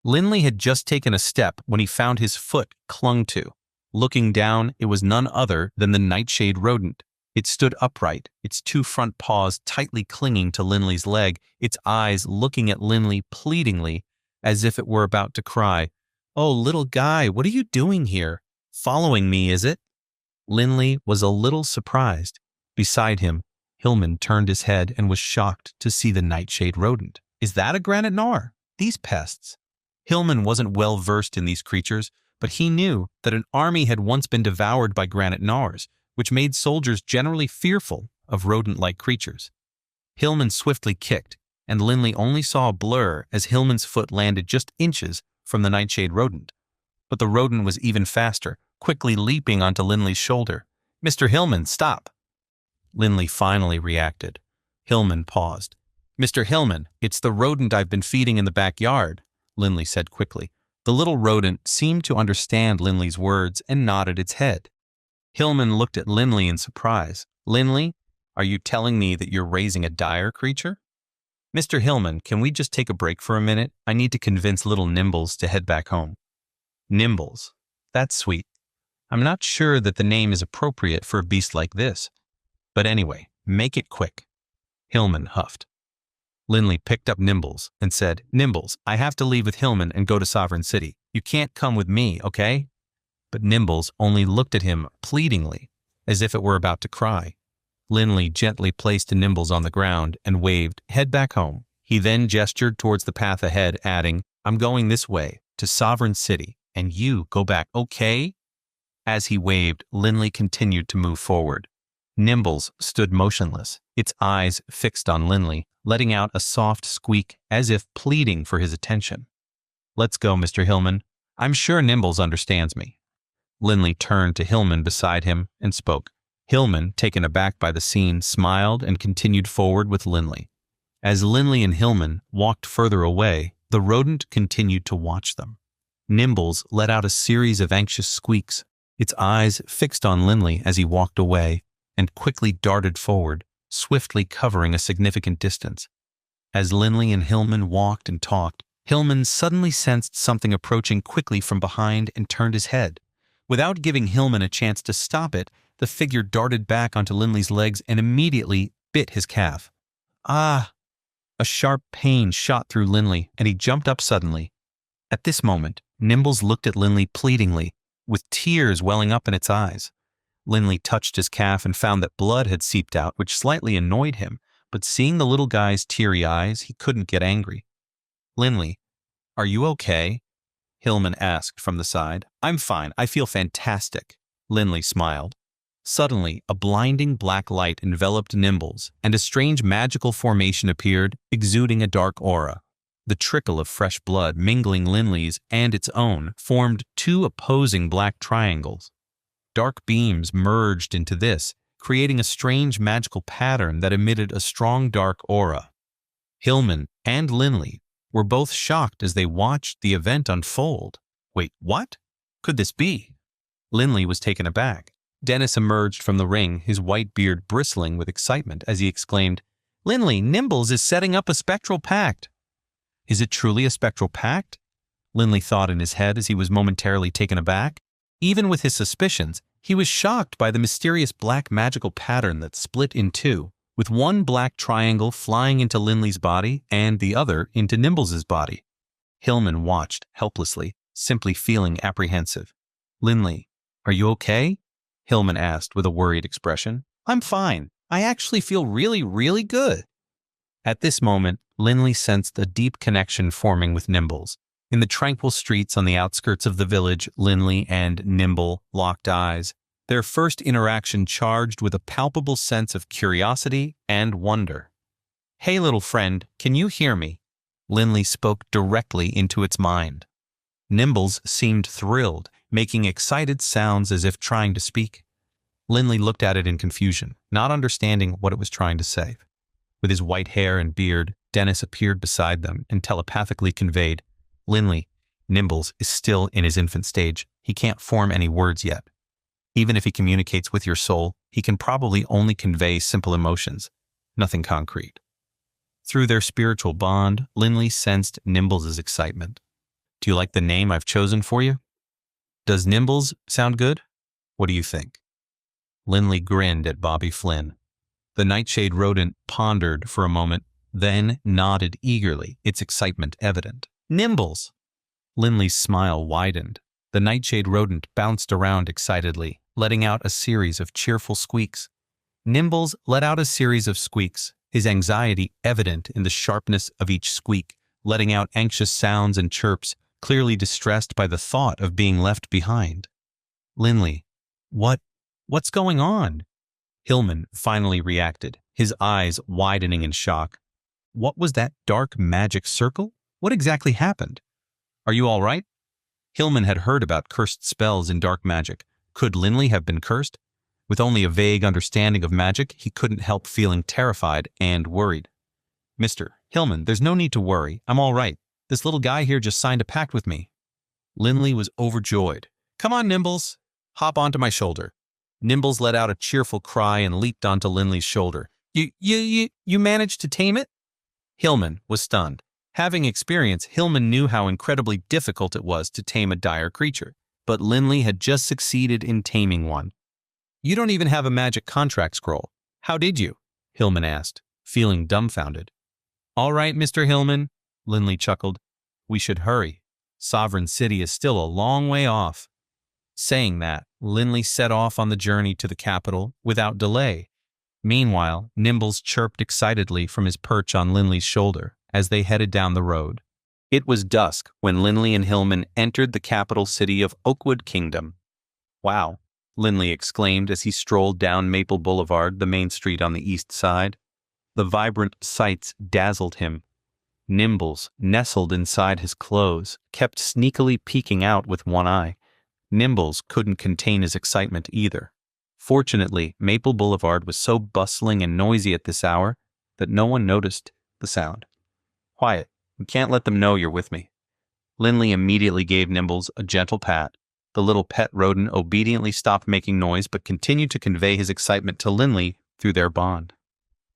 Linley had just taken a step when he found his foot clung to. Looking down, it was none other than the Nightshade Rodent. It stood upright, its two front paws tightly clinging to Linley's leg, its eyes looking at Linley pleadingly, as if it were about to cry, "Oh, little guy, what are you doing here? Following me, is it?" Linley was a little surprised. Beside him, Hillman turned his head and was shocked to see the Nightshade Rodent. "Is that a granite gnawer? These pests?" Hillman wasn't well versed in these creatures, but he knew that an army had once been devoured by granite gnawers, which made soldiers generally fearful of rodent-like creatures. Hillman swiftly kicked, and Linley only saw a blur as Hillman's foot landed just inches from the Nightshade Rodent. But the rodent was even faster, quickly leaping onto Linley's shoulder. "Mr. Hillman, stop!" Linley finally reacted. Hillman paused. "Mr. Hillman, it's the rodent I've been feeding in the backyard," Linley said quickly. The little rodent seemed to understand Linley's words and nodded its head. Hillman looked at Linley in surprise. "Linley, are you telling me that you're raising a dire creature?" "Mr. Hillman, can we just take a break for a minute? I need to convince little Nimbles to head back home." "Nimbles? That's sweet. I'm not sure that the name is appropriate for a beast like this. But anyway, make it quick." Hillman huffed. Linley picked up Nimbles and said, "Nimbles, I have to leave with Hillman and go to Sovereign City. You can't come with me, okay?" But Nimbles only looked at him pleadingly, as if it were about to cry. Linley gently placed Nimbles on the ground and waved, "Head back home." He then gestured towards the path ahead, adding, "I'm going this way, to Sovereign City, and you go back, okay?" As he waved, Linley continued to move forward. Nimbles stood motionless, its eyes fixed on Linley, letting out a soft squeak as if pleading for his attention. "Let's go, Mr. Hillman. I'm sure Nimbles understands me." Linley turned to Hillman beside him and spoke. Hillman, taken aback by the scene, smiled and continued forward with Linley. As Linley and Hillman walked further away, the rodent continued to watch them. Nimbles let out a series of anxious squeaks, its eyes fixed on Linley as he walked away, and quickly darted forward, swiftly covering a significant distance. As Linley and Hillman walked and talked, Hillman suddenly sensed something approaching quickly from behind and turned his head. Without giving Hillman a chance to stop it, the figure darted back onto Linley's legs and immediately bit his calf. "Ah!" A sharp pain shot through Linley, and he jumped up suddenly. At this moment, Nimbles looked at Linley pleadingly, with tears welling up in its eyes. Linley touched his calf and found that blood had seeped out, which slightly annoyed him, but seeing the little guy's teary eyes, he couldn't get angry. "Linley, are you okay?" Hillman asked from the side. "I'm fine. I feel fantastic." Linley smiled. Suddenly, a blinding black light enveloped Nimbles, and a strange magical formation appeared, exuding a dark aura. The trickle of fresh blood mingling Linley's and its own formed two opposing black triangles. Dark beams merged into this, creating a strange magical pattern that emitted a strong dark aura. Hillman and Linley were both shocked as they watched the event unfold. "Wait, what? Could this be?" Linley was taken aback. Dennis emerged from the ring, his white beard bristling with excitement as he exclaimed, "Linley, Nimbles is setting up a Spectral Pact." "Is it truly a Spectral Pact?" Linley thought in his head as he was momentarily taken aback. Even with his suspicions, he was shocked by the mysterious black magical pattern that split in two, with one black triangle flying into Linley's body and the other into Nimbles's body. Hillman watched helplessly, simply feeling apprehensive. "Linley, are you okay?" Hillman asked with a worried expression. "I'm fine. I actually feel really, really good." At this moment, Linley sensed a deep connection forming with Nimbles. In the tranquil streets on the outskirts of the village, Linley and Nimble locked eyes, their first interaction charged with a palpable sense of curiosity and wonder. "Hey, little friend, can you hear me?" Linley spoke directly into its mind. Nimbles seemed thrilled, making excited sounds as if trying to speak. Linley looked at it in confusion, not understanding what it was trying to say. With his white hair and beard, Dennis appeared beside them and telepathically conveyed, "Linley, Nimbles is still in his infant stage. He can't form any words yet. Even if he communicates with your soul, he can probably only convey simple emotions, nothing concrete." Through their spiritual bond, Linley sensed Nimbles' excitement. Do you like the name I've chosen for you? Does Nimbles sound good? What do you think? Linley grinned at Bobby Flynn. The Nightshade Rodent pondered for a moment, then nodded eagerly, its excitement evident. Nimbles! Linley's smile widened. The Nightshade Rodent bounced around excitedly, letting out a series of cheerful squeaks. Nimbles let out a series of squeaks, his anxiety evident in the sharpness of each squeak, letting out anxious sounds and chirps, clearly distressed by the thought of being left behind. Linley, what's going on? Hillman finally reacted, his eyes widening in shock. What was that dark magic circle? What exactly happened? Are you all right? Hillman had heard about cursed spells in dark magic. Could Linley have been cursed? With only a vague understanding of magic, he couldn't help feeling terrified and worried. Mr. Hillman, there's no need to worry. I'm all right. This little guy here just signed a pact with me. Linley was overjoyed. Come on, Nimbles. Hop onto my shoulder. Nimbles let out a cheerful cry and leaped onto Linley's shoulder. You managed to tame it? Hillman was stunned. Having experience, Hillman knew how incredibly difficult it was to tame a dire creature, but Linley had just succeeded in taming one. You don't even have a magic contract scroll. How did you? Hillman asked, feeling dumbfounded. All right, Mr. Hillman, Linley chuckled. We should hurry. Sovereign City is still a long way off. Saying that, Linley set off on the journey to the capital without delay. Meanwhile, Nimbles chirped excitedly from his perch on Linley's shoulder as they headed down the road. It was dusk when Linley and Hillman entered the capital city of Oakwood Kingdom. Wow, Linley exclaimed as he strolled down Maple Boulevard, the main street on the east side. The vibrant sights dazzled him. Nimbles, nestled inside his clothes, kept sneakily peeking out with one eye. Nimbles couldn't contain his excitement either. Fortunately, Maple Boulevard was so bustling and noisy at this hour that no one noticed the sound. Quiet. We can't let them know you're with me. Linley immediately gave Nimbles a gentle pat. The little pet rodent obediently stopped making noise but continued to convey his excitement to Linley through their bond.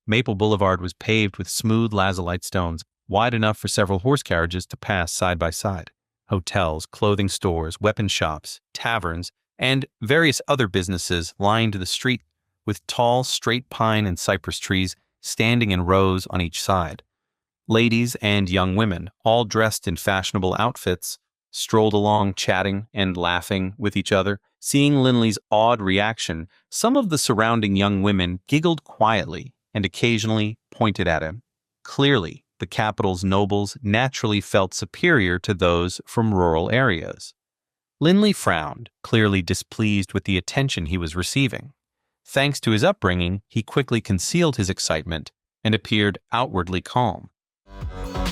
Maple Boulevard was paved with smooth lazulite stones, wide enough for several horse carriages to pass side by side. Hotels, clothing stores, weapon shops, taverns, and various other businesses lined the street with tall, straight pine and cypress trees standing in rows on each side. Ladies and young women, all dressed in fashionable outfits, strolled along chatting and laughing with each other. Seeing Linley's odd reaction, some of the surrounding young women giggled quietly and occasionally pointed at him. Clearly, the capital's nobles naturally felt superior to those from rural areas. Linley frowned, clearly displeased with the attention he was receiving. Thanks to his upbringing, he quickly concealed his excitement and appeared outwardly calm.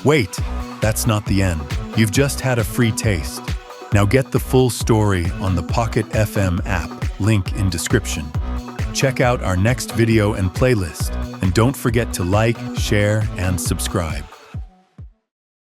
Wait, that's not the end. You've just had a free taste. Now get the full story on the Pocket FM app, link in description. Check out our next video and playlist, and don't forget to like, share, and subscribe.